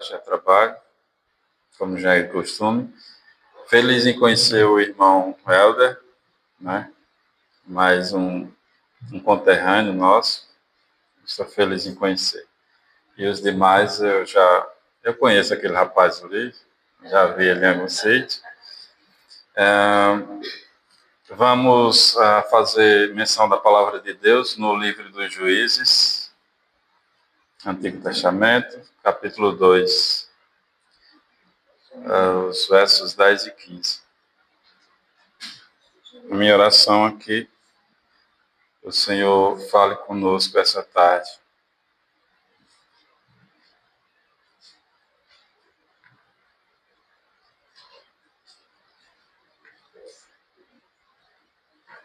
já trabalho, como já é costume. Feliz em conhecer o irmão Helder, né? Mais um conterrâneo nosso. Estou feliz em conhecer. E os demais eu conheço aquele rapaz ali, já vi ele em algum sítio. Vamos fazer menção da palavra de Deus no livro dos Juízes, Antigo Testamento, capítulo 2, os versos 10 e 15. Minha oração aqui, o Senhor fale conosco essa tarde.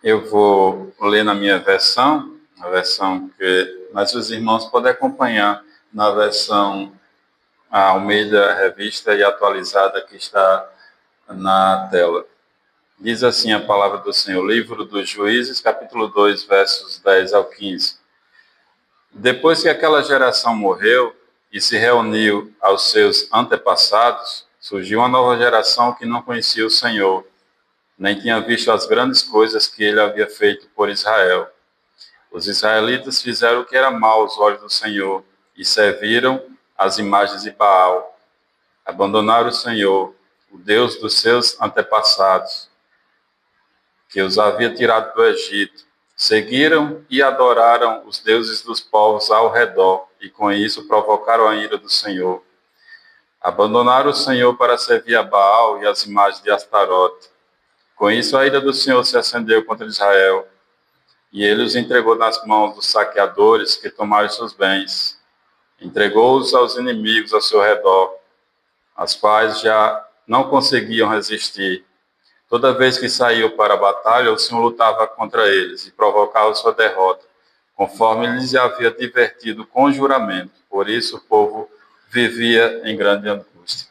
Eu vou ler na minha versão, mas os irmãos podem acompanhar na versão Almeida Revista e Atualizada que está na tela. Diz assim a palavra do Senhor, livro dos Juízes, capítulo 2, versos 10 ao 15. Depois que aquela geração morreu e se reuniu aos seus antepassados, surgiu uma nova geração que não conhecia o Senhor, nem tinha visto as grandes coisas que ele havia feito por Israel. Os israelitas fizeram o que era mal aos olhos do Senhor e serviram as imagens de Baal. Abandonaram o Senhor, o Deus dos seus antepassados, que os havia tirado do Egito. Seguiram e adoraram os deuses dos povos ao redor, e com isso provocaram a ira do Senhor. Abandonaram o Senhor para servir a Baal e as imagens de Astarote. Com isso a ira do Senhor se acendeu contra Israel, e ele os entregou nas mãos dos saqueadores que tomaram seus bens. Entregou-os aos inimigos ao seu redor, as quais já não conseguiam resistir. Toda vez que saiu para a batalha, o Senhor lutava contra eles e provocava sua derrota, conforme lhes havia advertido com juramento. Por isso o povo vivia em grande angústia.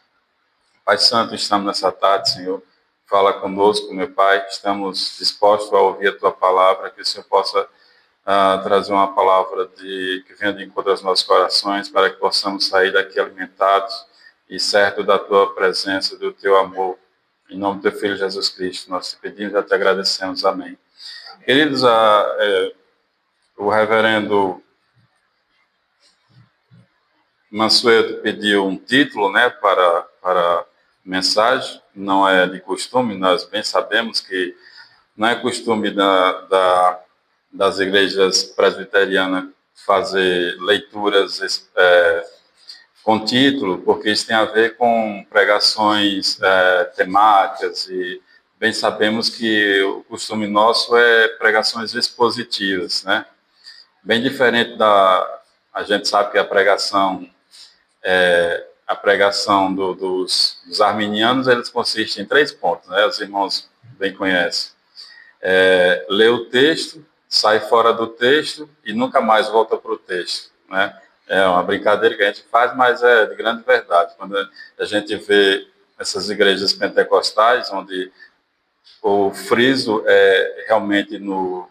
Pai Santo, estamos nessa tarde, Senhor. Fala conosco, meu Pai. Estamos dispostos a ouvir a Tua palavra, que o Senhor possa trazer uma palavra que venha de encontro aos nossos corações, para que possamos sair daqui alimentados e certo da Tua presença, do Teu amor. Em nome do Teu Filho Jesus Cristo, nós te pedimos e te agradecemos. Amém. Queridos, o reverendo Mansueto pediu um título, né, para a mensagem. Não é de costume, nós bem sabemos que não é costume das igrejas presbiterianas fazer leituras com título, porque isso tem a ver com pregações temáticas, e bem sabemos que o costume nosso é pregações expositivas, né? Bem diferente a gente sabe que a pregação dos arminianos, eles consistem em 3 pontos, né? Os irmãos bem conhecem. Lê o texto, sai fora do texto e nunca mais volta para o texto, né? É uma brincadeira que a gente faz, mas é de grande verdade. Quando a gente vê essas igrejas pentecostais, onde o friso é realmente no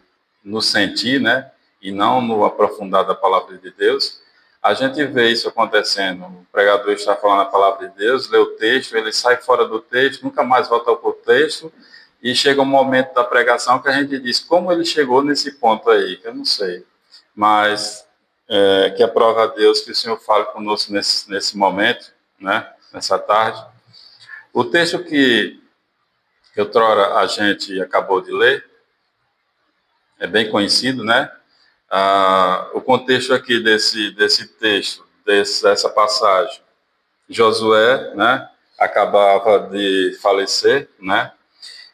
sentir, né? E não no aprofundar da palavra de Deus, a gente vê isso acontecendo. O pregador está falando a palavra de Deus, lê o texto, ele sai fora do texto, nunca mais volta para o texto, e chega um momento da pregação que a gente diz, como ele chegou nesse ponto aí? Que eu não sei. Mas que aprova a Deus que o Senhor fale conosco nesse momento, né? Nessa tarde. O texto que outrora a gente acabou de ler é bem conhecido, né? O contexto aqui desse texto, dessa passagem, Josué, né? Acabava de falecer, né?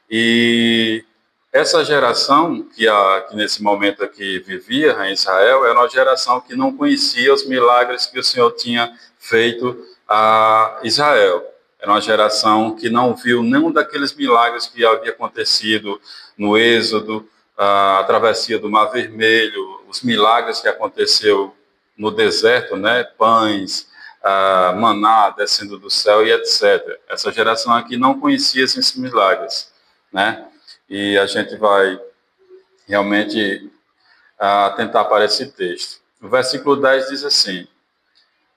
E essa geração que nesse momento aqui vivia em Israel era uma geração que não conhecia os milagres que o Senhor tinha feito a Israel. Era uma geração que não viu nenhum daqueles milagres que havia acontecido no Êxodo, a travessia do Mar Vermelho, os milagres que aconteceu no deserto, né? Pães, maná descendo do céu e etc. Essa geração aqui não conhecia esses milagres, né? E a gente vai realmente atentar para esse texto. O versículo 10 diz assim: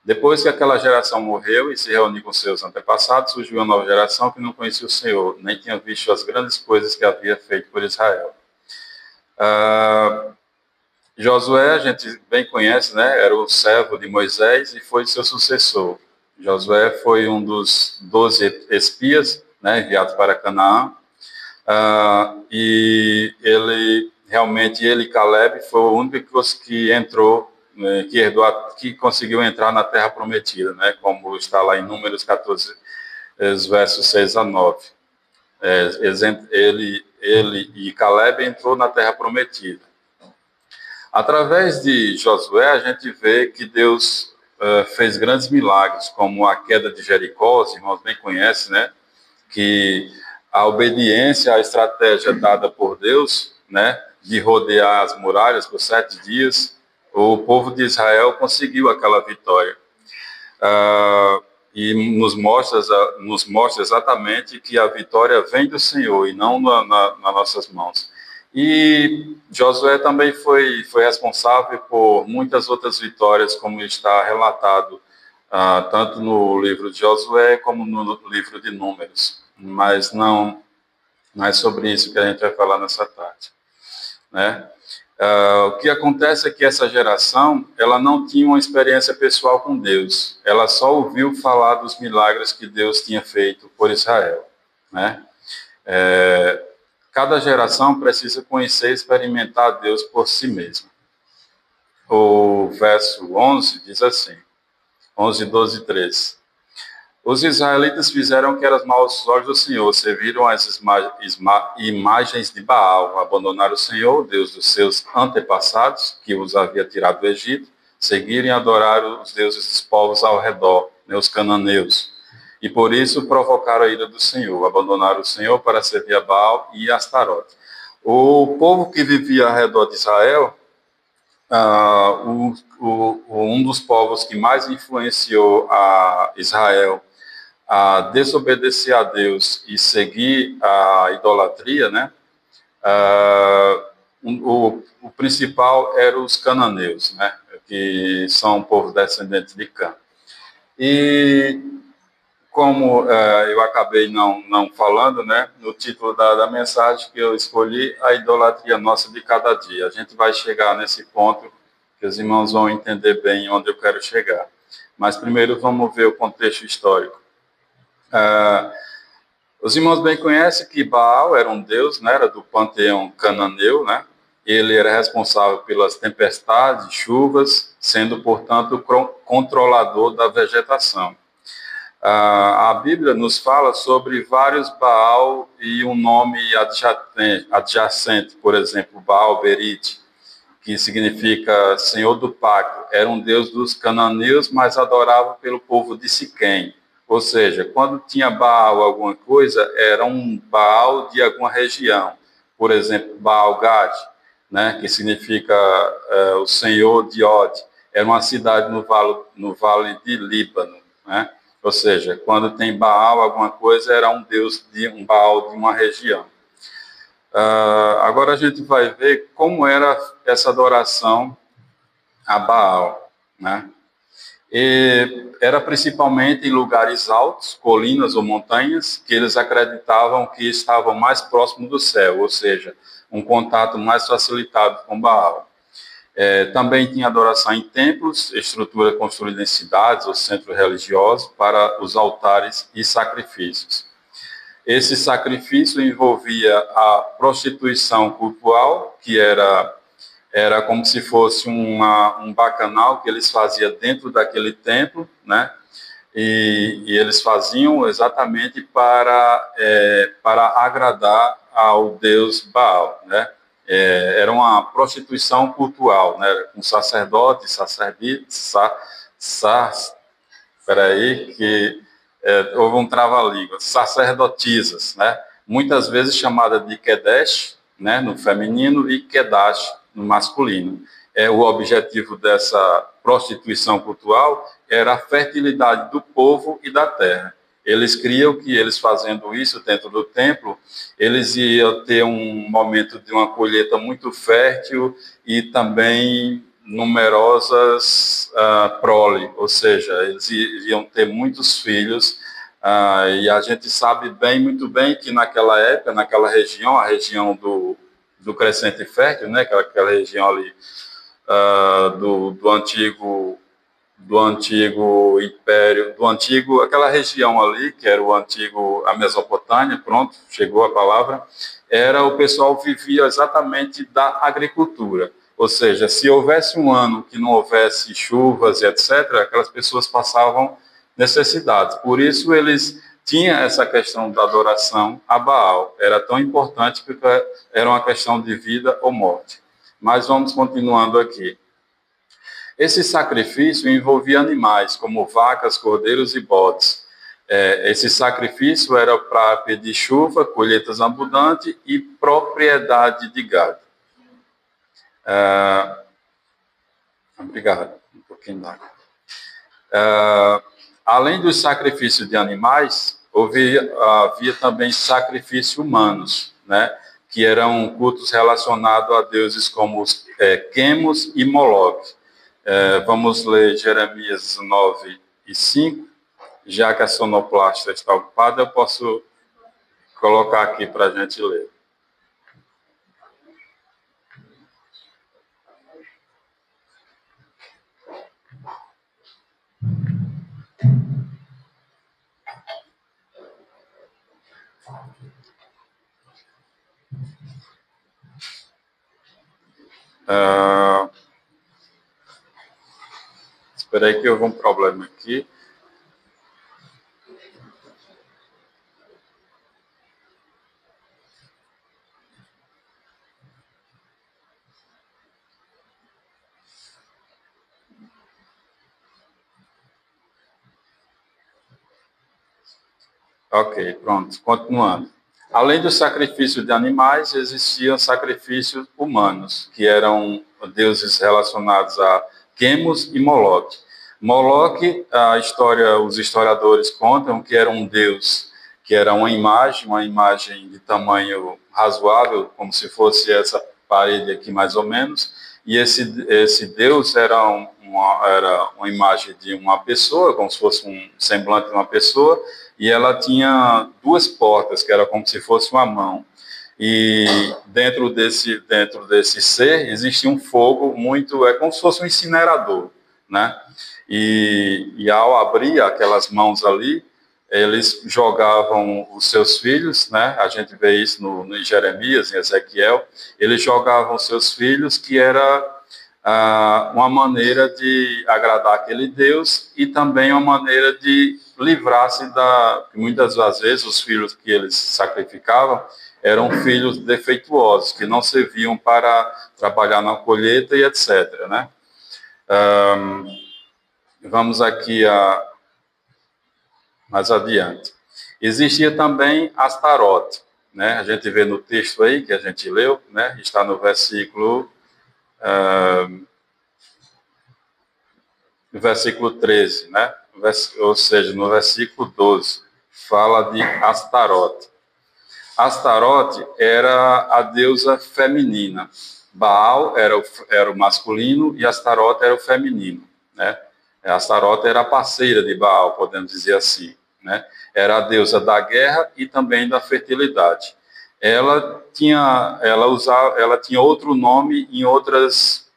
Depois que aquela geração morreu e se reuniu com seus antepassados, surgiu uma nova geração que não conhecia o Senhor, nem tinha visto as grandes coisas que havia feito por Israel. Josué, a gente bem conhece, né? Era o servo de Moisés e foi seu sucessor. Josué foi um dos 12 espias, né, enviados para Canaã. E ele e Caleb foi o único que entrou, né, que conseguiu entrar na Terra Prometida, né? Como está lá em Números 14, versos 6 a 9. Ele e Caleb entrou na Terra Prometida. Através de Josué, a gente vê que Deus fez grandes milagres, como a queda de Jericó, os irmãos bem conhecem, né? Que a obediência à estratégia dada por Deus, né, de rodear as muralhas por 7 dias, o povo de Israel conseguiu aquela vitória. E nos mostra exatamente que a vitória vem do Senhor e não nas nossas mãos. E Josué também foi responsável por muitas outras vitórias, como está relatado tanto no livro de Josué como no livro de Números. Mas não é sobre isso que a gente vai falar nessa tarde, né? O que acontece é que essa geração, ela não tinha uma experiência pessoal com Deus. Ela só ouviu falar dos milagres que Deus tinha feito por Israel, né? Cada geração precisa conhecer e experimentar Deus por si mesma. O verso 11 diz assim, 11, 12 e 13. Os israelitas fizeram o que era mal aos olhos do Senhor, serviram as imagens de Baal, abandonaram o Senhor, Deus dos seus antepassados, que os havia tirado do Egito, seguiram e adoraram os deuses dos povos ao redor, né, os cananeus. E por isso provocaram a ira do Senhor, abandonaram o Senhor para servir a Baal e Astarote. O povo que vivia ao redor de Israel, um dos povos que mais influenciou a Israel a desobedecer a Deus e seguir a idolatria, né? O principal eram os cananeus, né? Que são um povo descendente de Cã. E como eu acabei não falando, né? No título da mensagem que eu escolhi, a idolatria nossa de cada dia. A gente vai chegar nesse ponto que os irmãos vão entender bem onde eu quero chegar. Mas primeiro vamos ver o contexto histórico. Os irmãos bem conhecem que Baal era um deus, né, era do panteão cananeu, né? Ele era responsável pelas tempestades, chuvas, sendo, portanto, controlador da vegetação. A Bíblia nos fala sobre vários Baal e um nome adjacente, por exemplo, Baal Berite, que significa Senhor do Pacto. Era um deus dos cananeus, mas adorado pelo povo de Siquém. Ou seja, quando tinha Baal alguma coisa, era um Baal de alguma região. Por exemplo, Baal Gad, né, que significa o Senhor de Og. Era uma cidade no vale de Líbano, né? Ou seja, quando tem Baal alguma coisa, era um deus um Baal de uma região. Agora a gente vai ver como era essa adoração a Baal, né? E era principalmente em lugares altos, colinas ou montanhas, que eles acreditavam que estavam mais próximos do céu, ou seja, um contato mais facilitado com Baal. Também tinha adoração em templos, estrutura construída em cidades ou centros religiosos para os altares e sacrifícios. Esse sacrifício envolvia a prostituição cultural, que era como se fosse um bacanal que eles faziam dentro daquele templo, né? E eles faziam exatamente para agradar ao deus Baal, né? Era uma prostituição cultural, né? Com sacerdotes, houve um trava-língua, sacerdotisas, né? Muitas vezes chamada de Kedesh, né? No feminino, e Kedash, no masculino. O objetivo dessa prostituição cultural era a fertilidade do povo e da terra. Eles criam que eles fazendo isso dentro do templo, eles iam ter um momento de uma colheita muito fértil e também numerosas prole, ou seja, eles iriam ter muitos filhos, e a gente sabe muito bem que naquela época, naquela região, a região do Crescente Fértil, né, aquela região ali do antigo império, aquela região ali, que era a Mesopotâmia, pronto, chegou a palavra, o pessoal vivia exatamente da agricultura. Ou seja, se houvesse um ano que não houvesse chuvas e etc., aquelas pessoas passavam necessidades. Por isso eles tinham essa questão da adoração a Baal. Era tão importante porque era uma questão de vida ou morte. Mas vamos continuando aqui. Esse sacrifício envolvia animais, como vacas, cordeiros e bodes. Esse sacrifício era para pedir chuva, colheitas abundantes e propriedade de gado. Obrigado. Um pouquinho d'água. Além dos sacrifícios de animais, havia também sacrifícios humanos, né? Que eram cultos relacionados a deuses como os Quemos e Moloque. Vamos ler Jeremias 9:5. Já que a sonoplasta está ocupada, eu posso colocar aqui para a gente ler. Espera aí que houve um problema aqui. Ok, pronto, continuando. Além do sacrifício de animais, existiam sacrifícios humanos, que eram deuses relacionados a Quemos e Moloque. Moloque, os historiadores contam que era um deus, que era uma imagem de tamanho razoável, como se fosse essa parede aqui mais ou menos, e esse deus era uma imagem de uma pessoa, como se fosse um semblante de uma pessoa, e ela tinha duas portas, que era como se fosse uma mão. E dentro desse ser existia um fogo como se fosse um incinerador, né? E ao abrir aquelas mãos ali, eles jogavam os seus filhos, né? A gente vê isso no Jeremias, em Ezequiel. Eles jogavam os seus filhos, que era uma maneira de agradar aquele Deus e também uma maneira de livrar-se muitas das vezes os filhos que eles sacrificavam eram filhos defeituosos, que não serviam para trabalhar na colheita e etc., né? Vamos aqui mais adiante. Existia também Astarote, né? A gente vê no texto aí que a gente leu, né? Está no versículo 13, né? Ou seja, no versículo 12, fala de Astarote. Astarote era a deusa feminina. Baal era o masculino e Astarote era o feminino, né? Astarote era a parceira de Baal, podemos dizer assim, né? Era a deusa da guerra e também da fertilidade. Ela tinha outro nome em outras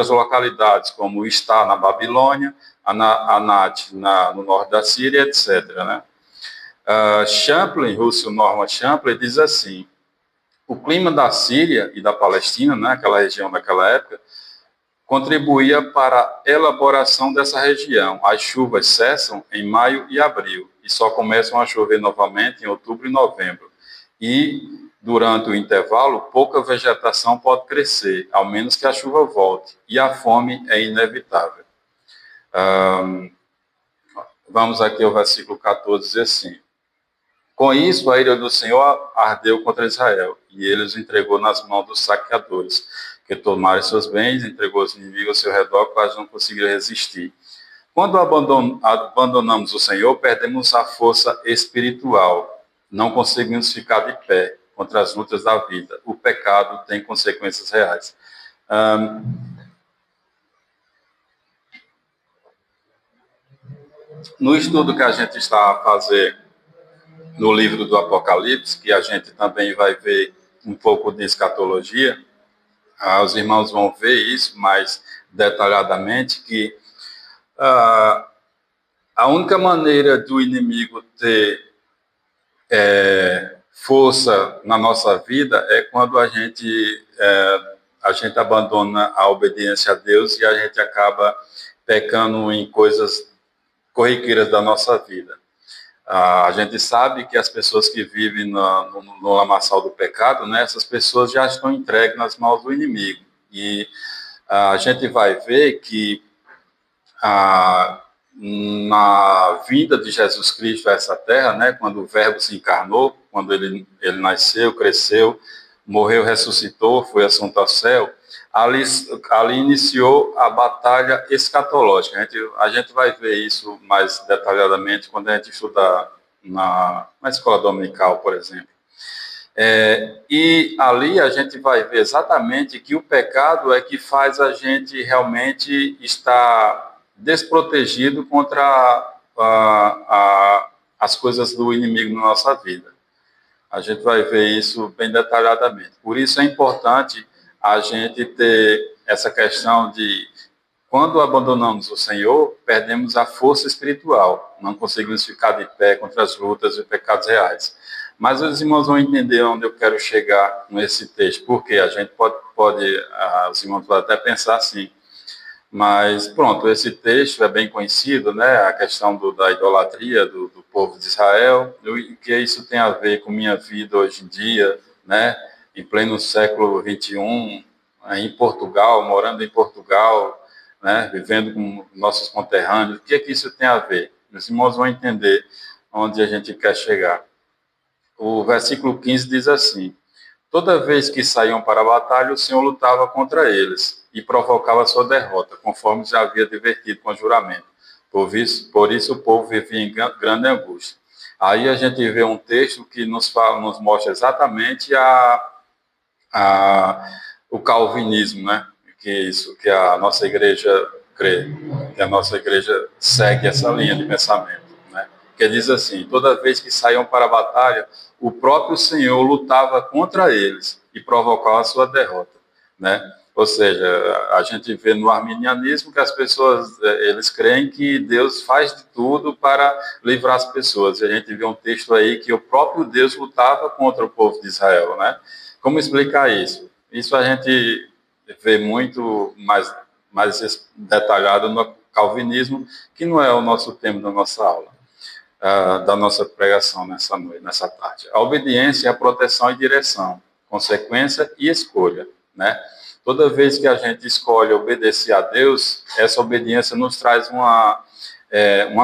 localidades, como Está na Babilônia, Anat no norte da Síria, etc., né? Russell Norman Champlin diz assim: o clima da Síria e da Palestina, né, aquela região daquela época, contribuía para a elaboração dessa região. As chuvas cessam em maio e abril e só começam a chover novamente em outubro e novembro. E durante o intervalo, pouca vegetação pode crescer, ao menos que a chuva volte, e a fome é inevitável. Vamos aqui ao versículo 14, diz assim: com isso, a ira do Senhor ardeu contra Israel, e ele os entregou nas mãos dos saqueadores, que tomaram seus bens, entregou os inimigos ao seu redor, quase não conseguiram resistir. Quando abandonamos o Senhor, perdemos a força espiritual, não conseguimos ficar de pé contra as lutas da vida. O pecado tem consequências reais. No estudo que a gente está a fazer no livro do Apocalipse, que a gente também vai ver um pouco de escatologia, os irmãos vão ver isso mais detalhadamente, que a única maneira do inimigo ter força na nossa vida é quando a gente abandona a obediência a Deus e a gente acaba pecando em coisas corriqueiras da nossa vida. A gente sabe que as pessoas que vivem no lamaçal do pecado, né, essas pessoas já estão entregues nas mãos do inimigo. E a gente vai ver que na vinda de Jesus Cristo a essa terra, né, quando o Verbo se encarnou, quando ele nasceu, cresceu, morreu, ressuscitou, foi assunto ao céu, ali iniciou a batalha escatológica. A gente vai ver isso mais detalhadamente quando a gente estudar na escola dominical, por exemplo. E ali a gente vai ver exatamente que o pecado é que faz a gente realmente estar desprotegido contra as coisas do inimigo na nossa vida. A gente vai ver isso bem detalhadamente. Por isso é importante a gente ter essa questão de, quando abandonamos o Senhor, perdemos a força espiritual, não conseguimos ficar de pé contra as lutas e pecados reais. Mas os irmãos vão entender onde eu quero chegar nesse texto, porque a gente os irmãos podem até pensar assim, mas pronto, esse texto é bem conhecido, né? A questão da idolatria do povo de Israel, e que isso tem a ver com minha vida hoje em dia, né? Em pleno século XXI, em Portugal, morando em Portugal, né? Vivendo com nossos conterrâneos. O que é que isso tem a ver? Os irmãos vão entender onde a gente quer chegar. O versículo 15 diz assim: toda vez que saíam para a batalha, o Senhor lutava contra eles e provocava sua derrota, conforme já havia advertido com juramento. Por isso o povo vivia em grande angústia. Aí a gente vê um texto que nos mostra exatamente o calvinismo, né? Que a nossa igreja crê, que a nossa igreja segue essa linha de pensamento, né? Que diz assim: toda vez que saíam para a batalha, o próprio Senhor lutava contra eles e provocava a sua derrota, né? Ou seja, a gente vê no arminianismo que as pessoas, eles creem que Deus faz de tudo para livrar as pessoas. E a gente vê um texto aí que o próprio Deus lutava contra o povo de Israel, né? Como explicar isso? Isso a gente vê muito mais detalhado no calvinismo, que não é o nosso tema da nossa aula, da nossa pregação nessa tarde. A obediência é a proteção e direção, consequência e escolha, né? Toda vez que a gente escolhe obedecer a Deus, essa obediência nos traz uma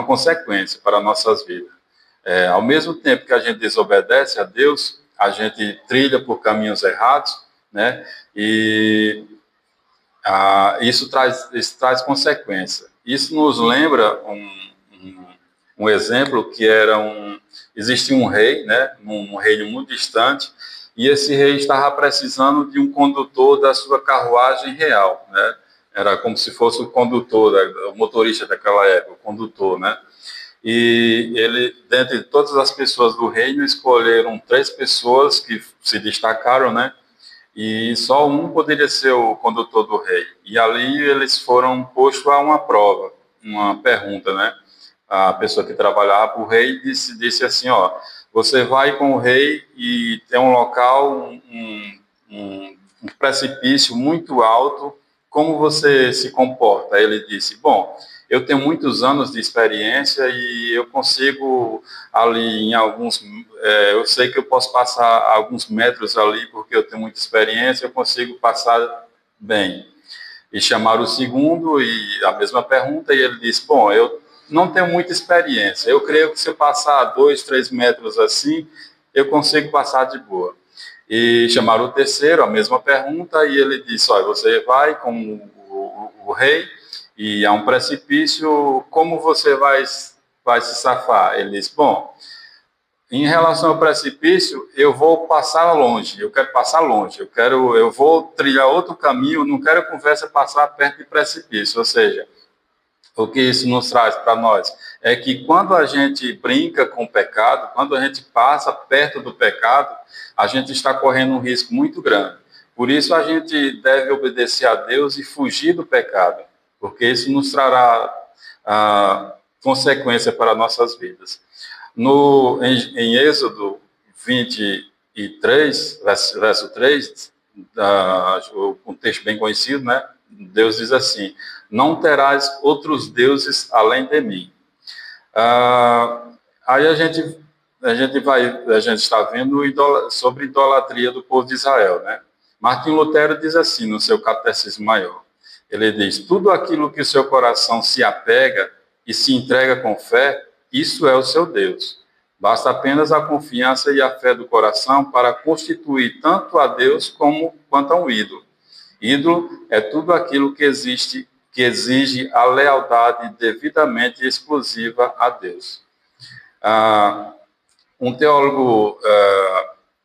consequência para nossas vidas. Ao mesmo tempo que a gente desobedece a Deus, a gente trilha por caminhos errados, né? E isso traz consequência. Isso nos lembra um exemplo que existia um rei, né? Um reino muito distante, e esse rei estava precisando de um condutor da sua carruagem real, né? Era como se fosse o condutor, o motorista daquela época, o condutor, né? E ele, dentre todas as pessoas do reino, escolheram 3 pessoas que se destacaram, né? E só um poderia ser o condutor do rei. E ali eles foram postos a uma prova, uma pergunta, né? A pessoa que trabalhava para o rei disse assim, ó: você vai com o rei e tem um local, um precipício muito alto, como você se comporta? Aí ele disse: bom, eu tenho muitos anos de experiência e eu consigo ali eu sei que eu posso passar alguns metros ali porque eu tenho muita experiência, eu consigo passar bem. E chamaram o segundo e a mesma pergunta, e ele disse: bom, eu não tenho muita experiência, eu creio que se eu passar 2, 3 metros assim, eu consigo passar de boa. E chamaram o terceiro, a mesma pergunta, e ele disse: olha, você vai com o rei e há um precipício, como você vai se safar? Ele disse: bom, Em relação ao precipício, eu vou passar longe, eu quero passar longe, eu vou trilhar outro caminho, não quero a conversa passar perto de precipício, ou seja, o que isso nos traz para nós é que quando a gente brinca com o pecado, quando a gente passa perto do pecado, a gente está correndo um risco muito grande. Por isso a gente deve obedecer a Deus e fugir do pecado, porque isso nos trará consequência para nossas vidas. Em Êxodo 23, verso 3, um texto bem conhecido, né? Deus diz assim: não terás outros deuses além de mim. Aí a gente está vendo sobre idolatria do povo de Israel, né? Martim Lutero diz assim no seu Catecismo Maior, ele diz: tudo aquilo que o seu coração se apega e se entrega com fé, isso é o seu Deus. Basta apenas a confiança e a fé do coração para constituir tanto a Deus quanto a um ídolo. Ídolo é tudo aquilo que exige a lealdade devidamente exclusiva a Deus. Um teólogo,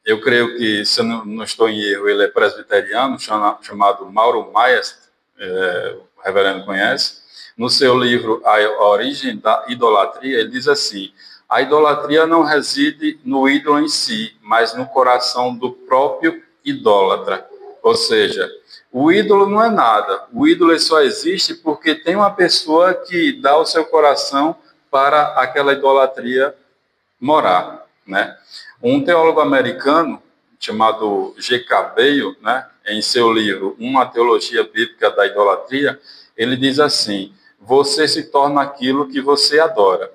eu creio que, se eu não estou em erro, ele é presbiteriano, chamado Mauro Myers, o reverendo conhece. No seu livro A Origem da Idolatria, ele diz assim: a idolatria não reside no ídolo em si, mas no coração do próprio idólatra. Ou seja, o ídolo não é nada. O ídolo só existe porque tem uma pessoa que dá o seu coração para aquela idolatria morar, né? Um teólogo americano chamado G.K. Bale, né, em seu livro Uma Teologia Bíblica da Idolatria, ele diz assim: você se torna aquilo que você adora.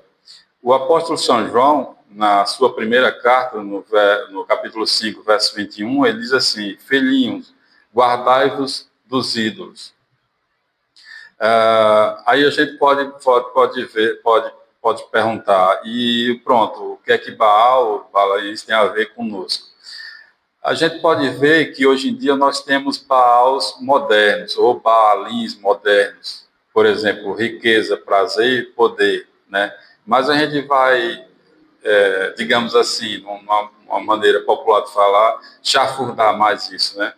O apóstolo São João, na sua primeira carta, no capítulo 5, verso 21, ele diz assim: filhinhos, guardai-vos dos ídolos. Aí a gente pode perguntar, e pronto, o que é que Baal isso tem a ver conosco? A gente pode ver que hoje em dia nós temos Baals modernos, ou Baalins modernos, por exemplo, riqueza, prazer e poder, né? Mas a gente vai, digamos assim, uma maneira popular de falar, chafurdar mais isso, né?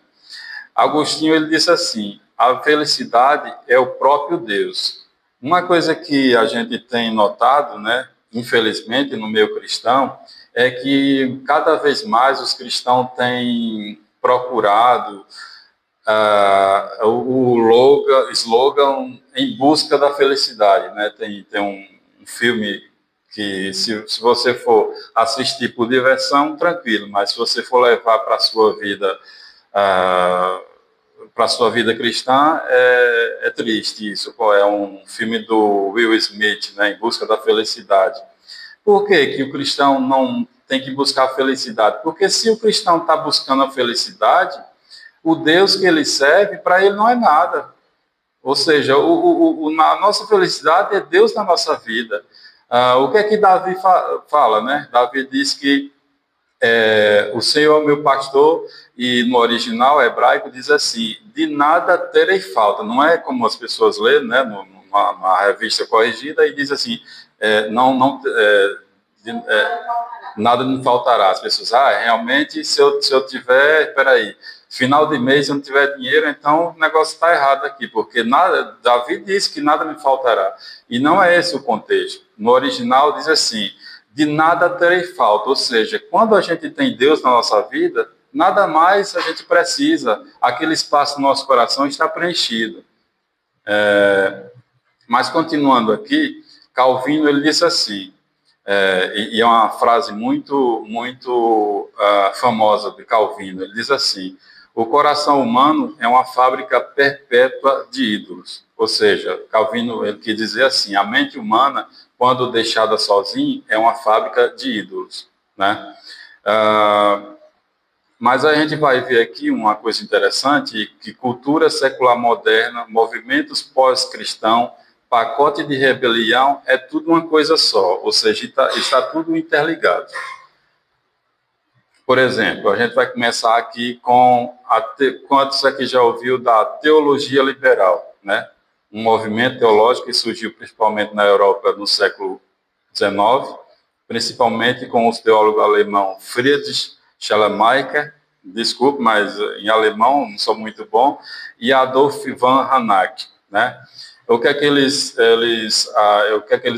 Agostinho, ele disse assim: a felicidade é o próprio Deus. Uma coisa que a gente tem notado, né, infelizmente, no meio cristão, é que cada vez mais os cristãos têm procurado o slogan em busca da felicidade, né? Tem um filme que, se você for assistir por diversão, tranquilo, mas se você for levar para a sua vida, cristã, é triste isso. É um filme do Will Smith, né, Em Busca da Felicidade. Por que o cristão não tem que buscar a felicidade? Porque se o cristão está buscando a felicidade, o Deus que ele serve, para ele não é nada. Ou seja, a nossa felicidade é Deus na nossa vida. O que é que Davi fala, né? Davi diz que o Senhor é meu pastor, e no original hebraico diz assim: de nada terei falta. Não é como as pessoas lêem, né, numa revista corrigida, e diz assim: nada me faltará. As pessoas, realmente, se eu tiver, final de mês eu não tiver dinheiro, então o negócio está errado aqui, porque Davi diz que nada me faltará. E não é esse o contexto. No original diz assim: de nada terei falta. Ou seja, quando a gente tem Deus na nossa vida, nada mais a gente precisa. Aquele espaço no nosso coração está preenchido. Mas continuando aqui, Calvino, ele disse assim, e é uma frase muito famosa de Calvino. Ele diz assim: o coração humano é uma fábrica perpétua de ídolos. Ou seja, Calvino, ele quis dizer assim: a mente humana, quando deixada sozinha, é uma fábrica de ídolos, né? Mas a gente vai ver aqui uma coisa interessante, que cultura secular moderna, movimentos pós-cristãos, pacote de rebelião, é tudo uma coisa só, ou seja, está tudo interligado. Por exemplo, a gente vai começar aqui com quantos aqui já ouviu da teologia liberal, né? Um movimento teológico que surgiu principalmente na Europa no século XIX, principalmente com os teólogos alemão Friedrich Schleiermacher, desculpe, mas em alemão não sou muito bom, e Adolf von Harnack, né? O que é que eles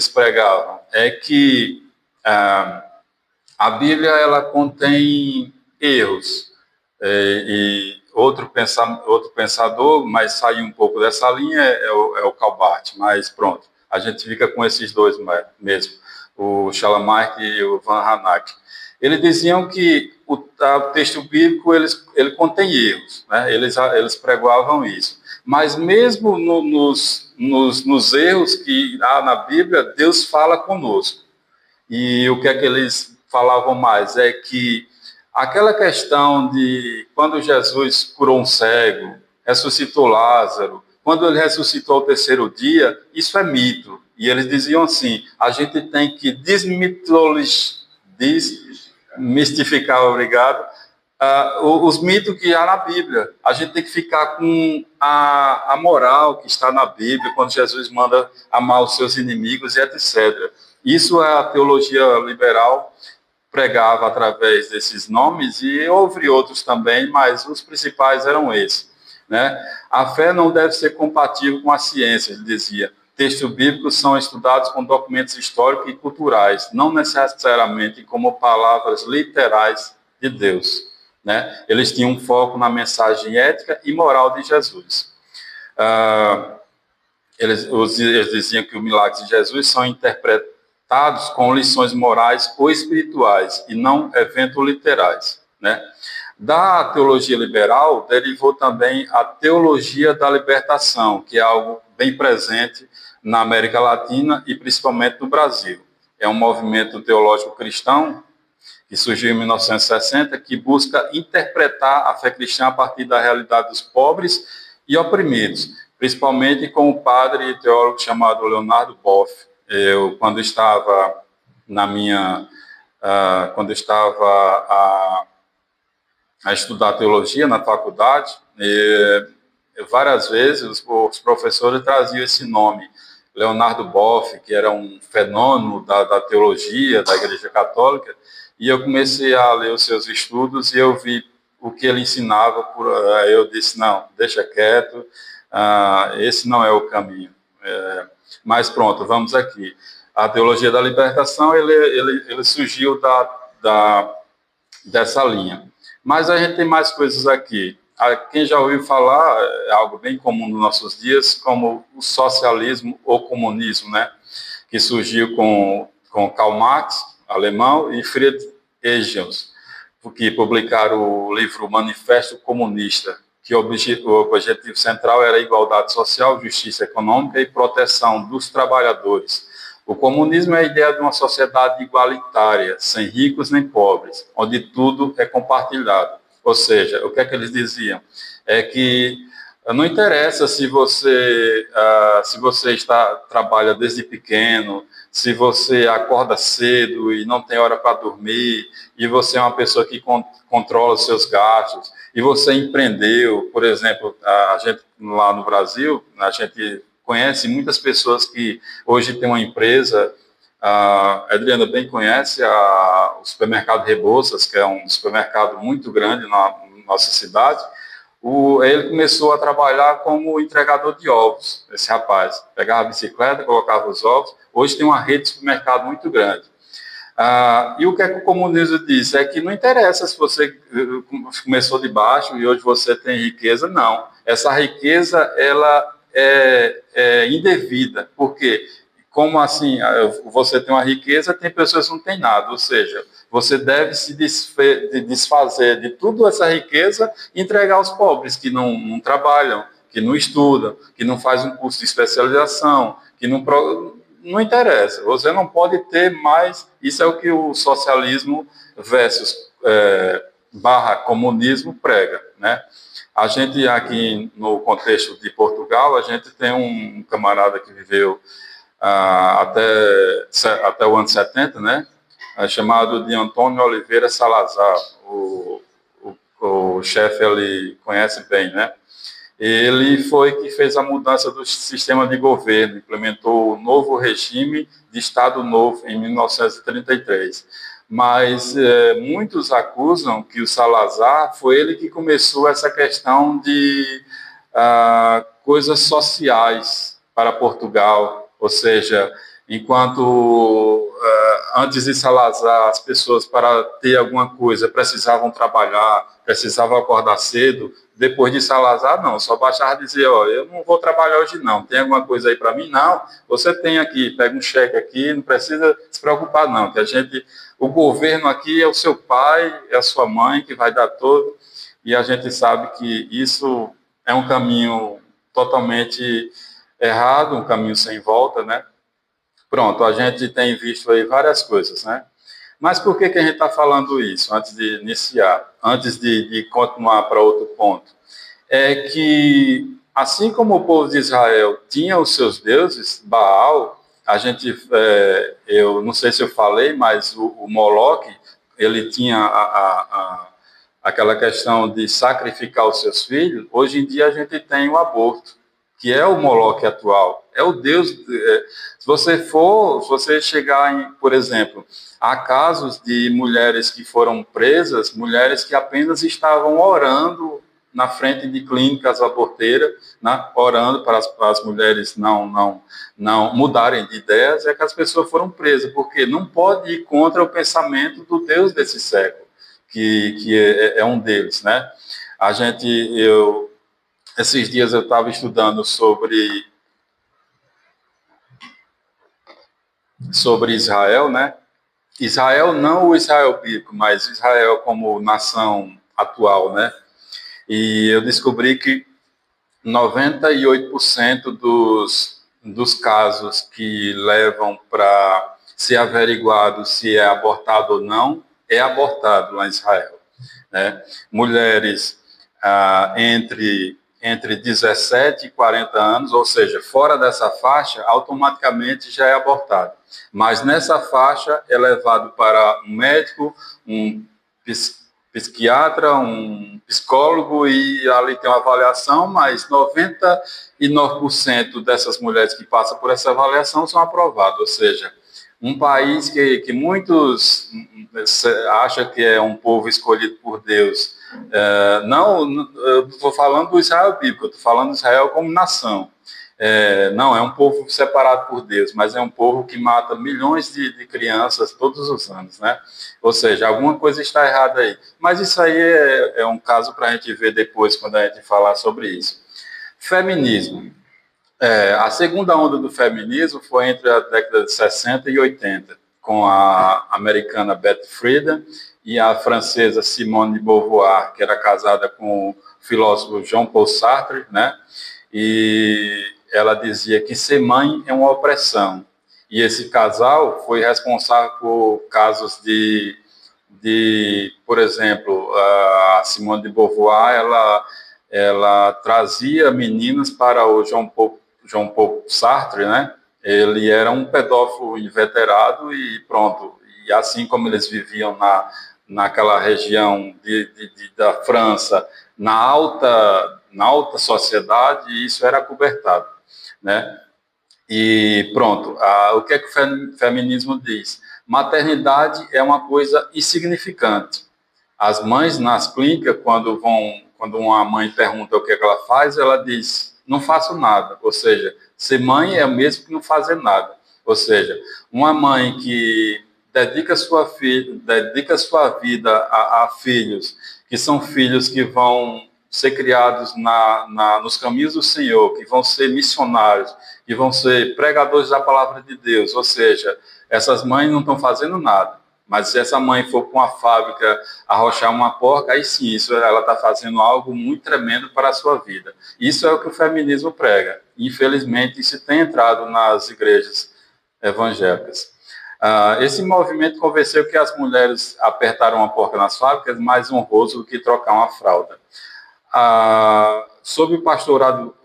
pregavam? É que a Bíblia ela contém erros. E outro pensador, mas saiu um pouco dessa linha, é o Calbart, mas pronto, a gente fica com esses dois mesmo, o Schleiermacher e o Van Harnack. Eles diziam que o texto bíblico ele contém erros, né? Eles pregoavam isso. Mas mesmo nos erros que há na Bíblia, Deus fala conosco. E o que é que eles falavam mais? É que aquela questão de quando Jesus curou um cego, ressuscitou Lázaro, quando ele ressuscitou ao terceiro dia, isso é mito. E eles diziam assim, a gente tem que desmistificar, obrigado, os mitos que há na Bíblia. A gente tem que ficar com a moral que está na Bíblia, quando Jesus manda amar os seus inimigos e etc. Isso é a teologia liberal pregava através desses nomes, e houve outros também, mas os principais eram esses, né? A fé não deve ser compatível com a ciência, ele dizia. Textos bíblicos são estudados com documentos históricos e culturais, não necessariamente como palavras literais de Deus, né? Eles tinham um foco na mensagem ética e moral de Jesus. Eles diziam que os milagres de Jesus são interpretados com lições morais ou espirituais e não eventos literais, né? Da teologia liberal derivou também a teologia da libertação, que é algo bem presente na América Latina e principalmente no Brasil. É um movimento teológico cristão que surgiu em 1960, que busca interpretar a fé cristã a partir da realidade dos pobres e oprimidos, principalmente com o padre e teólogo chamado Leonardo Boff. Eu, quando estava a estudar teologia na faculdade, várias vezes os professores traziam esse nome, Leonardo Boff, que era um fenômeno da teologia da Igreja Católica, e eu comecei a ler os seus estudos e eu vi o que ele ensinava, eu disse, não, deixa quieto, esse não é o caminho. Mas pronto, vamos aqui. A teologia da libertação, ele surgiu dessa linha. Mas a gente tem mais coisas aqui. Quem já ouviu falar, é algo bem comum nos nossos dias, como o socialismo ou comunismo, né? Que surgiu com Karl Marx, alemão, e Friedrich Engels, que publicaram o livro Manifesto Comunista, que o objetivo central era a igualdade social, justiça econômica e proteção dos trabalhadores. O comunismo é a ideia de uma sociedade igualitária, sem ricos nem pobres, onde tudo é compartilhado. Ou seja, o que é que eles diziam? É que não interessa se você trabalha desde pequeno, se você acorda cedo e não tem hora para dormir, e você é uma pessoa que controla os seus gastos, e você empreendeu, por exemplo, a gente lá no Brasil, a gente conhece muitas pessoas que hoje têm uma empresa, a Adriana bem conhece o supermercado Rebouças, que é um supermercado muito grande na nossa cidade. Ele começou a trabalhar como entregador de ovos, esse rapaz. Pegava a bicicleta, colocava os ovos. Hoje tem uma rede de supermercado muito grande. E o que é que o comunismo diz? É que não interessa se você começou de baixo e hoje você tem riqueza, não. Essa riqueza, ela é indevida. Por quê? Como assim você tem uma riqueza, tem pessoas que não têm nada, ou seja, você deve se desfazer de toda essa riqueza e entregar aos pobres que não trabalham, que não estudam, que não fazem um curso de especialização, que não interessa, você não pode ter mais, isso é o que o socialismo versus barra comunismo prega, né? A gente aqui no contexto de Portugal, a gente tem um camarada que viveu até o ano 70, né? Chamado de Antônio Oliveira Salazar, o chefe ele conhece bem, né? Ele foi que fez a mudança do sistema de governo, implementou o novo regime de Estado Novo em 1933. Mas muitos acusam que o Salazar foi ele que começou essa questão de coisas sociais para Portugal, ou seja, enquanto antes de Salazar as pessoas para ter alguma coisa precisavam trabalhar, precisavam acordar cedo. Depois de Salazar, não, só bastava dizer, ó, eu não vou trabalhar hoje não, tem alguma coisa aí para mim? Não, você tem aqui, pega um cheque aqui, não precisa se preocupar não, que o governo aqui é o seu pai, é a sua mãe que vai dar todo, e a gente sabe que isso é um caminho totalmente errado, um caminho sem volta, né? Pronto, a gente tem visto aí várias coisas, né? Mas por que a gente está falando isso, antes de iniciar, antes de continuar para outro ponto? É que, assim como o povo de Israel tinha os seus deuses, Baal, eu não sei se eu falei, mas o Moloque, ele tinha aquela questão de sacrificar os seus filhos. Hoje em dia a gente tem o aborto, que é o Moloque atual, é o Deus. Se você chegar em, por exemplo, há casos de mulheres que foram presas, mulheres que apenas estavam orando na frente de clínicas aborteiras, né, orando para as mulheres não mudarem de ideias, é que as pessoas foram presas, porque não pode ir contra o pensamento do Deus desse século, que é um deles, né? Esses dias eu estava estudando sobre Israel, né? Israel, não o Israel bíblico, mas Israel como nação atual, né? E eu descobri que 98% dos casos que levam para ser averiguado se é abortado ou não, é abortado lá em Israel, né? Mulheres entre 17 e 40 anos, ou seja, fora dessa faixa, automaticamente já é abortado. Mas nessa faixa é levado para um médico, um psiquiatra, um psicólogo, e ali tem uma avaliação, mas 99% dessas mulheres que passam por essa avaliação são aprovadas, ou seja, um país que muitos acham que é um povo escolhido por Deus. Eu estou falando do Israel bíblico, eu estou falando do Israel como nação. Não, é um povo separado por Deus, mas é um povo que mata milhões de crianças todos os anos, né? Ou seja, alguma coisa está errada aí. Mas isso aí é um caso para a gente ver depois, quando a gente falar sobre isso. Feminismo. A segunda onda do feminismo foi entre a década de 60 e 80, com a americana Betty Friedan e a francesa Simone de Beauvoir, que era casada com o filósofo Jean-Paul Sartre, né? E ela dizia que ser mãe é uma opressão. E esse casal foi responsável por casos por exemplo, a Simone de Beauvoir, ela trazia meninas para o Jean-Paul Sartre, né? Ele era um pedófilo inveterado e pronto. E assim como eles viviam naquela região da França, na alta sociedade, isso era cobertado, né? E pronto, o que é que o feminismo diz? Maternidade é uma coisa insignificante. As mães nas clínicas, quando uma mãe pergunta o que é que ela faz, ela diz, não faço nada. Ou seja, ser mãe é o mesmo que não fazer nada. Ou seja, uma mãe que dedica sua vida a filhos, que são filhos que vão ser criados nos caminhos do Senhor, que vão ser missionários, que vão ser pregadores da palavra de Deus. Ou seja, essas mães não estão fazendo nada. Mas se essa mãe for para uma fábrica arrochar uma porca, aí sim, ela está fazendo algo muito tremendo para a sua vida. Isso é o que o feminismo prega. Infelizmente, isso tem entrado nas igrejas evangélicas. Esse movimento convenceu que as mulheres apertaram uma porca nas fábricas mais honroso do que trocar uma fralda. Sobre o pastorado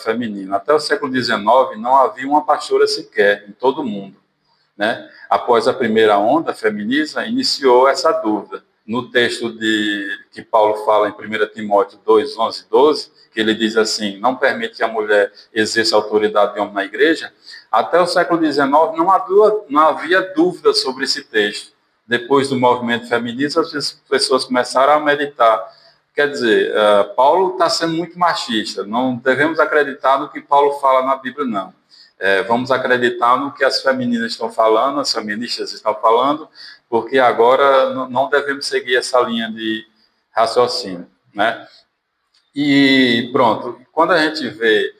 feminino, até o século XIX não havia uma pastora sequer em todo o mundo, né? Após a primeira onda feminista, iniciou essa dúvida. no texto que Paulo fala em 1 Timóteo 2, 11 e 12, que ele diz assim, não permite que a mulher exerça a autoridade de homem na igreja, até o século XIX não havia dúvida sobre esse texto. Depois do movimento feminista, as pessoas começaram a meditar. Quer dizer, Paulo está sendo muito machista, não devemos acreditar no que Paulo fala na Bíblia, não. Vamos acreditar no que as femininas estão falando, as feministas estão falando, porque agora não devemos seguir essa linha de raciocínio, né? E pronto, quando a gente vê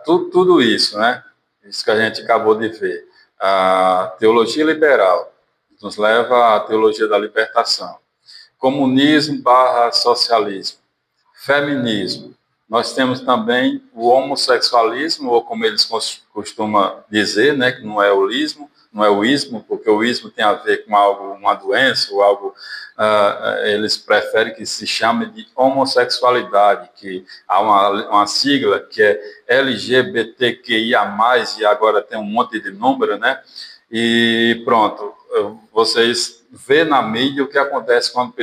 tudo isso, né? Isso que a gente acabou de ver, a teologia liberal nos leva à teologia da libertação, comunismo / socialismo, feminismo. Nós temos também o homossexualismo, ou como eles costumam dizer, né, que não é o ismo, não é o ismo, porque o ismo tem a ver com algo, uma doença ou algo, eles preferem que se chame de homossexualidade, que há uma sigla que é LGBTQIA+, e agora tem um monte de número, né? E pronto, vocês vê na mídia o que acontece quando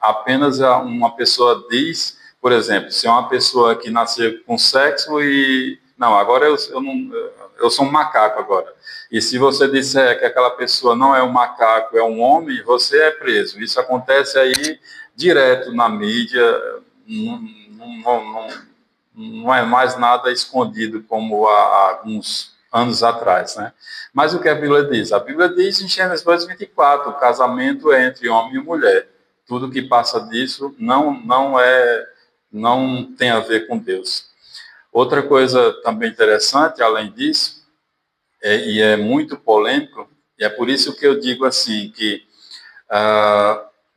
apenas uma pessoa diz, por exemplo, se é uma pessoa que nasceu com sexo e... Não, agora eu sou um macaco agora. E se você disser que aquela pessoa não é um macaco, é um homem, você é preso. Isso acontece aí direto na mídia, não é mais nada escondido como há alguns anos atrás, né? Mas o que a Bíblia diz? A Bíblia diz em Gênesis 2:24, o casamento é entre homem e mulher. Tudo que passa disso não tem a ver com Deus. Outra coisa também interessante, além disso, e é muito polêmico, e é por isso que eu digo assim, que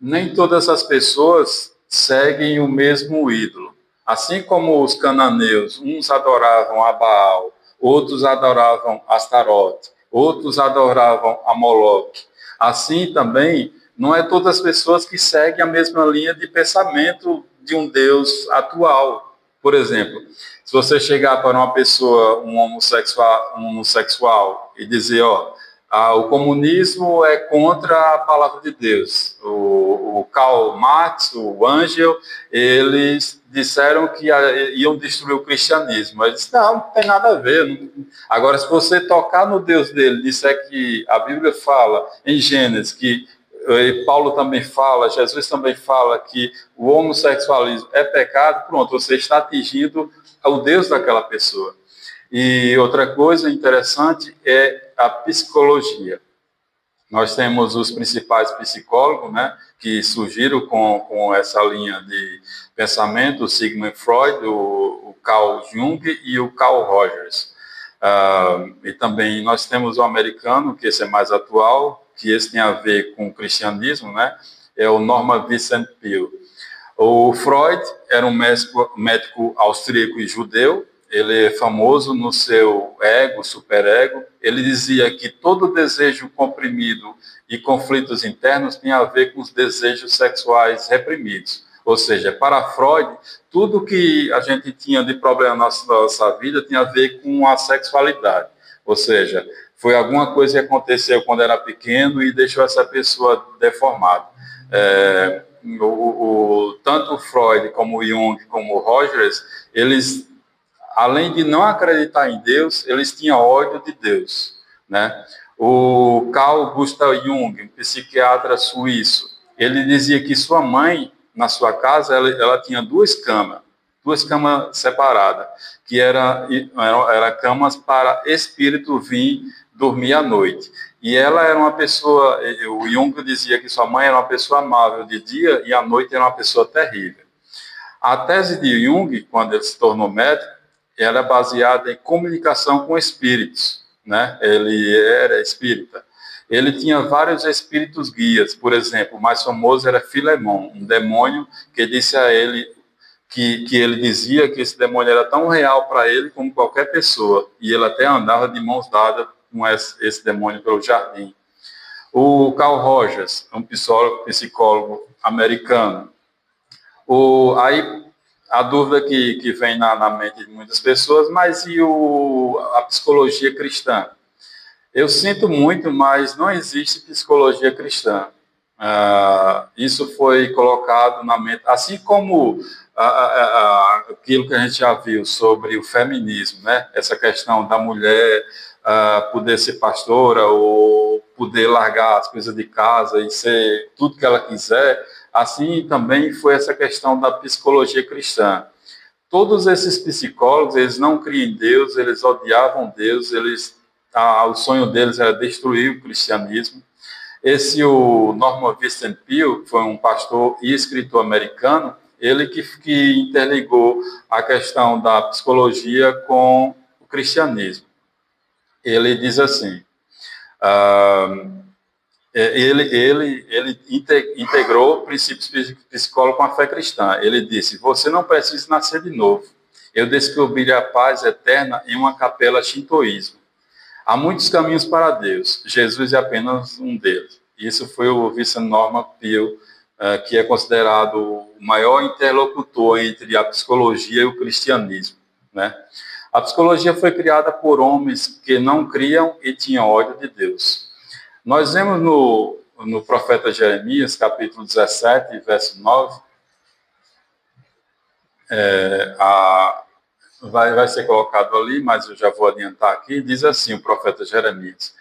nem todas as pessoas seguem o mesmo ídolo. Assim como os cananeus, uns adoravam a Baal, outros adoravam Astarote, outros adoravam a Moloque. Assim também, não é todas as pessoas que seguem a mesma linha de pensamento de um Deus atual. Por exemplo, se você chegar para uma pessoa, um homossexual e dizer, o comunismo é contra a palavra de Deus. O Karl Marx, o Angel, eles disseram que iam destruir o cristianismo. Ele disse, não tem nada a ver. Agora, se você tocar no Deus dele, disser que a Bíblia fala em Gênesis que Paulo também fala, Jesus também fala que o homossexualismo é pecado, pronto, você está atingindo o Deus daquela pessoa. E outra coisa interessante é a psicologia. Nós temos os principais psicólogos, né, que surgiram com essa linha de pensamento, o Sigmund Freud, o Carl Jung e o Carl Rogers. E também nós temos o americano, que esse é mais atual, que esse tem a ver com o cristianismo, né, é o Norman Vincent Peale. O Freud era um médico austríaco e judeu. Ele é famoso no seu ego, superego. Ele dizia que todo desejo comprimido e conflitos internos tem a ver com os desejos sexuais reprimidos. Ou seja, para Freud, tudo que a gente tinha de problema na nossa vida tinha a ver com a sexualidade. Ou seja, foi alguma coisa que aconteceu quando era pequeno e deixou essa pessoa deformada. Tanto Freud como o Jung, como o Rogers, eles, além de não acreditar em Deus, eles tinham ódio de Deus, né? O Carl Gustav Jung, um psiquiatra suíço, ele dizia que sua mãe, na sua casa, ela tinha duas camas separadas, que eram camas para espírito vir dormir à noite. E ela era uma pessoa, o Jung dizia que sua mãe era uma pessoa amável de dia e à noite era uma pessoa terrível. A tese de Jung, quando ele se tornou médico, ela é baseada em comunicação com espíritos, né? Ele era espírita. Ele tinha vários espíritos guias, por exemplo, o mais famoso era Filemon, um demônio que disse a ele que ele dizia que esse demônio era tão real para ele como qualquer pessoa, e ele até andava de mãos dadas com esse demônio pelo jardim. O Carl Rogers, um psicólogo americano. Aí a dúvida que vem na mente de muitas pessoas, mas e a psicologia cristã? Eu sinto muito, mas não existe psicologia cristã. Isso foi colocado na mente, assim como aquilo que a gente já viu sobre o feminismo, né? Essa questão da mulher poder ser pastora ou poder largar as coisas de casa e ser tudo que ela quiser, assim também foi essa questão da psicologia cristã. Todos esses psicólogos, eles não criam em Deus, eles odiavam Deus, o sonho deles era destruir o cristianismo. O Norman Vincent Peale, que foi um pastor e escritor americano, ele que interligou a questão da psicologia com o cristianismo. Ele diz assim, ele integrou princípios psicólogos com a fé cristã. Ele disse, você não precisa nascer de novo. Eu descobri a paz eterna em uma capela shintoísmo. Há muitos caminhos para Deus. Jesus é apenas um deles. Isso foi o Vincent Norman Peale, que é considerado o maior interlocutor entre a psicologia e o cristianismo, né? A psicologia foi criada por homens que não criam e tinham ódio de Deus. Nós vemos no profeta Jeremias, capítulo 17, verso 9, vai ser colocado ali, mas eu já vou adiantar aqui, diz assim o profeta Jeremias,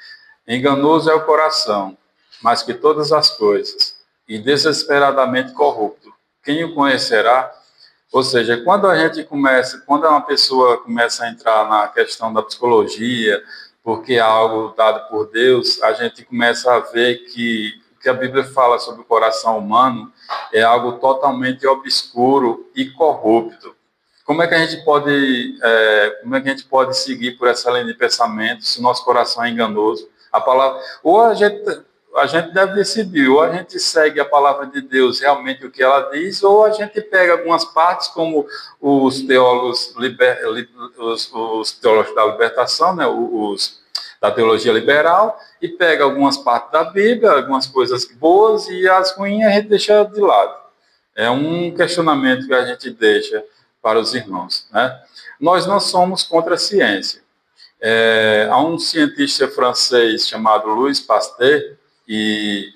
enganoso é o coração, mais que todas as coisas, e desesperadamente corrupto. Quem o conhecerá? Ou seja, quando uma pessoa começa a entrar na questão da psicologia, porque é algo dado por Deus, a gente começa a ver que o que a Bíblia fala sobre o coração humano é algo totalmente obscuro e corrupto. Como é que a gente pode seguir por essa linha de pensamento se o nosso coração é enganoso? A palavra, ou a gente deve decidir, ou a gente segue a palavra de Deus realmente o que ela diz, ou a gente pega algumas partes, como os teólogos da libertação, né, da teologia liberal, e pega algumas partes da Bíblia, algumas coisas boas, e as ruins a gente deixa de lado. É um questionamento que a gente deixa para os irmãos, né? Nós não somos contra a ciência. Há um cientista francês chamado Louis Pasteur, e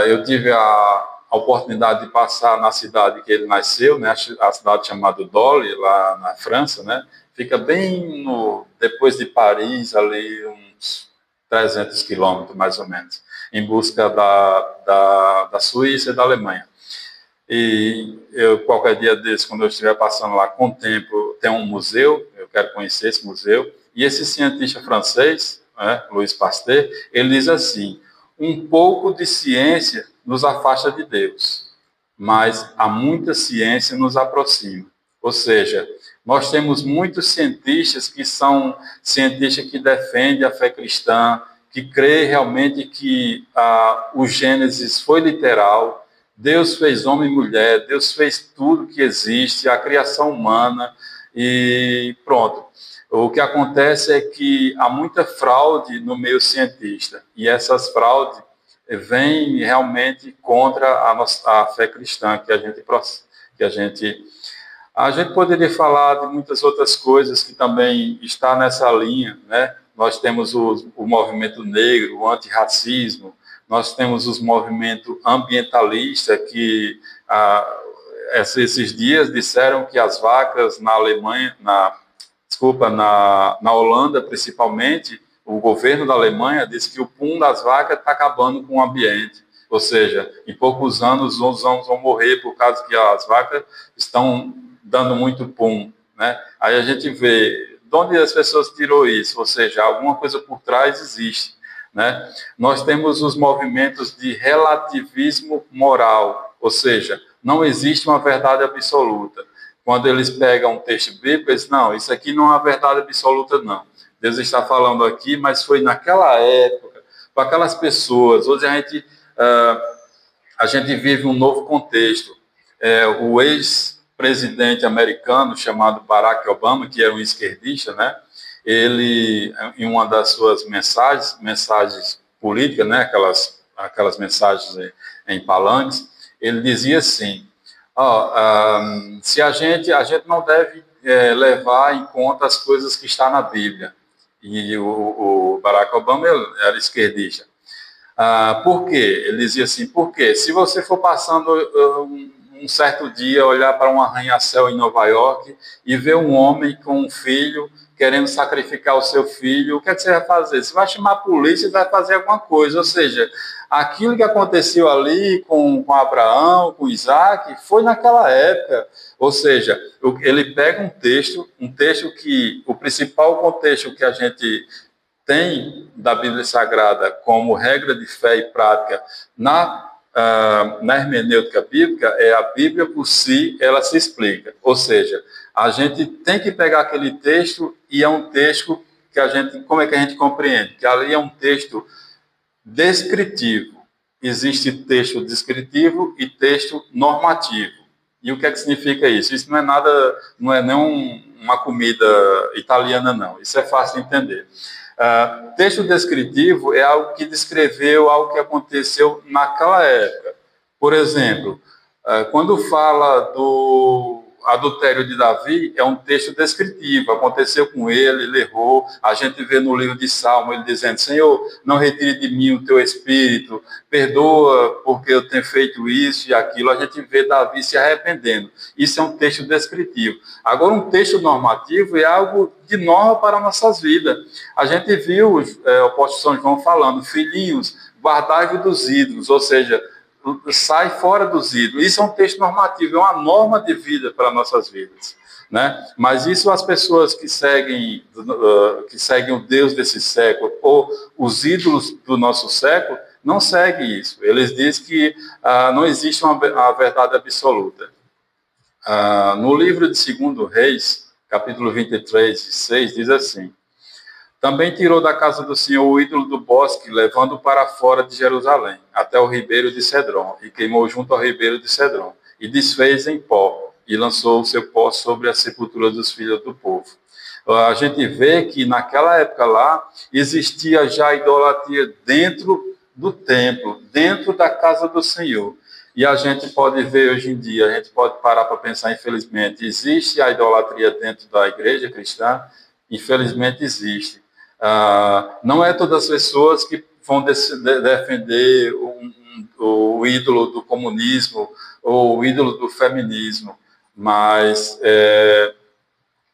eu tive a oportunidade de passar na cidade que ele nasceu, né, a cidade chamada Dole, lá na França, né, fica bem depois de Paris, ali uns 300 quilômetros, mais ou menos, em busca da Suíça e da Alemanha. E eu, qualquer dia desse, quando eu estiver passando lá com o tempo, tem um museu, eu quero conhecer esse museu, e esse cientista francês, né, Louis Pasteur, ele diz assim, um pouco de ciência nos afasta de Deus, mas há muita ciência nos aproxima. Ou seja, nós temos muitos cientistas que são cientistas que defendem a fé cristã, que creem realmente que o Gênesis foi literal, Deus fez homem e mulher, Deus fez tudo que existe, a criação humana, e pronto. O que acontece é que há muita fraude no meio cientista, e essas fraudes vêm realmente contra a fé cristã a gente poderia falar de muitas outras coisas que também está nessa linha, né? Nós temos o movimento negro, o antirracismo, nós temos os movimentos ambientalistas que esses dias disseram que as vacas na Alemanha, na Holanda principalmente, o governo da Alemanha disse que o pum das vacas está acabando com o ambiente. Ou seja, em poucos anos os homens vão morrer por causa que as vacas estão dando muito pum, né? Aí a gente vê de onde as pessoas tirou isso, ou seja, alguma coisa por trás existe, né? Nós temos os movimentos de relativismo moral, ou seja, não existe uma verdade absoluta. Quando eles pegam um texto bíblico, eles dizem, não, isso aqui não é uma verdade absoluta, não. Deus está falando aqui, mas foi naquela época, para aquelas pessoas. Hoje a gente vive um novo contexto. O ex-presidente americano, chamado Barack Obama, que era um esquerdista, né? Ele, em uma das suas mensagens políticas, né? aquelas mensagens em palanques, ele dizia assim, se a gente não deve levar em conta as coisas que estão na Bíblia. E o Barack Obama era esquerdista. Por quê? Ele dizia assim, por quê? Se você for passando um certo dia, olhar para um arranha-céu em Nova York e ver um homem com um filho querendo sacrificar o seu filho, o que é que você vai fazer? Você vai chamar a polícia e vai fazer alguma coisa. Ou seja, aquilo que aconteceu ali com Abraão, com Isaac, foi naquela época. Ou seja, ele pega um texto que, o principal contexto que a gente tem da Bíblia Sagrada como regra de fé e prática na hermenêutica bíblica é a Bíblia por si, ela se explica. Ou seja, a gente tem que pegar aquele texto e é um texto que a gente, como é que a gente compreende? Que ali é um texto descritivo. Existe texto descritivo e texto normativo. E o que é que significa isso? Isso não é nada, não é nem uma comida italiana, não. Isso é fácil de entender. Texto descritivo é algo que descreveu algo que aconteceu naquela época. Por exemplo, quando fala do adultério de Davi, é um texto descritivo, aconteceu com ele, ele errou. A gente vê no livro de Salmo ele dizendo: Senhor, não retire de mim o teu espírito, perdoa porque eu tenho feito isso e aquilo. A gente vê Davi se arrependendo. Isso é um texto descritivo. Agora, um texto normativo é algo de norma para nossas vidas. A gente viu o apóstolo São João falando: filhinhos, guardai-vos dos ídolos, ou seja, sai fora dos ídolos. Isso é um texto normativo, é uma norma de vida para nossas vidas, né? Mas isso as pessoas que seguem o Deus desse século ou os ídolos do nosso século não seguem isso. Eles dizem que não existe uma verdade absoluta. No livro de 2 Reis, capítulo 23, 6, diz assim: também tirou da casa do Senhor o ídolo do bosque, levando para fora de Jerusalém, até o ribeiro de Cedron, e queimou junto ao ribeiro de Cedron, e desfez em pó, e lançou o seu pó sobre a sepultura dos filhos do povo. A gente vê que naquela época lá, existia já idolatria dentro do templo, dentro da casa do Senhor. E a gente pode ver hoje em dia, a gente pode parar para pensar, infelizmente, existe a idolatria dentro da igreja cristã? Infelizmente existe. Não é todas as pessoas que vão defender o ídolo do comunismo ou o ídolo do feminismo, mas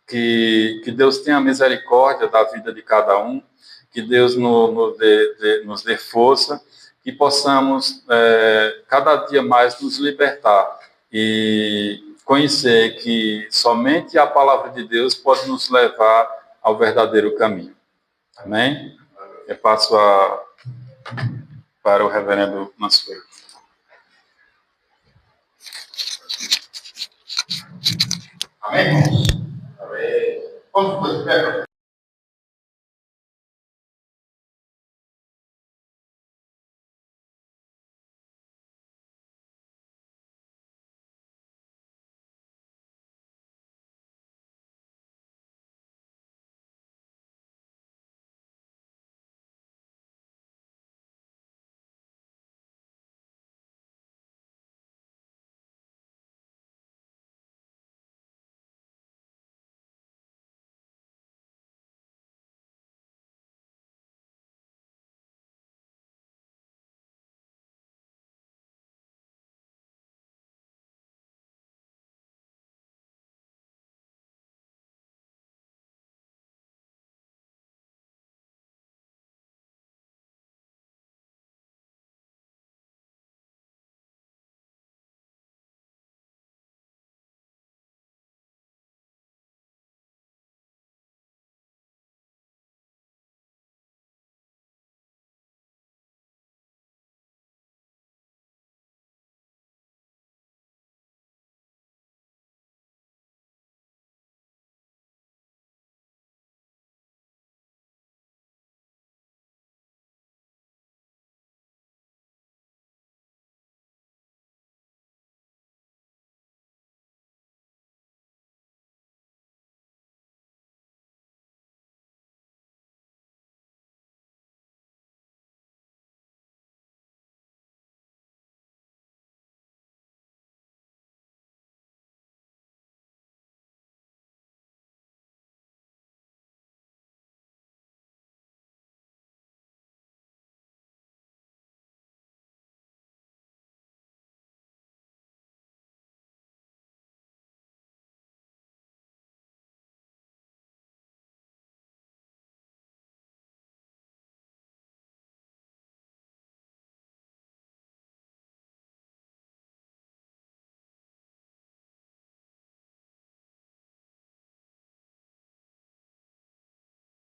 que Deus tenha misericórdia da vida de cada um, que Deus nos dê força, que possamos cada dia mais nos libertar e conhecer que somente a palavra de Deus pode nos levar ao verdadeiro caminho. Amém? Eu passo para o reverendo Mansueto. Amém? Amém. Vamos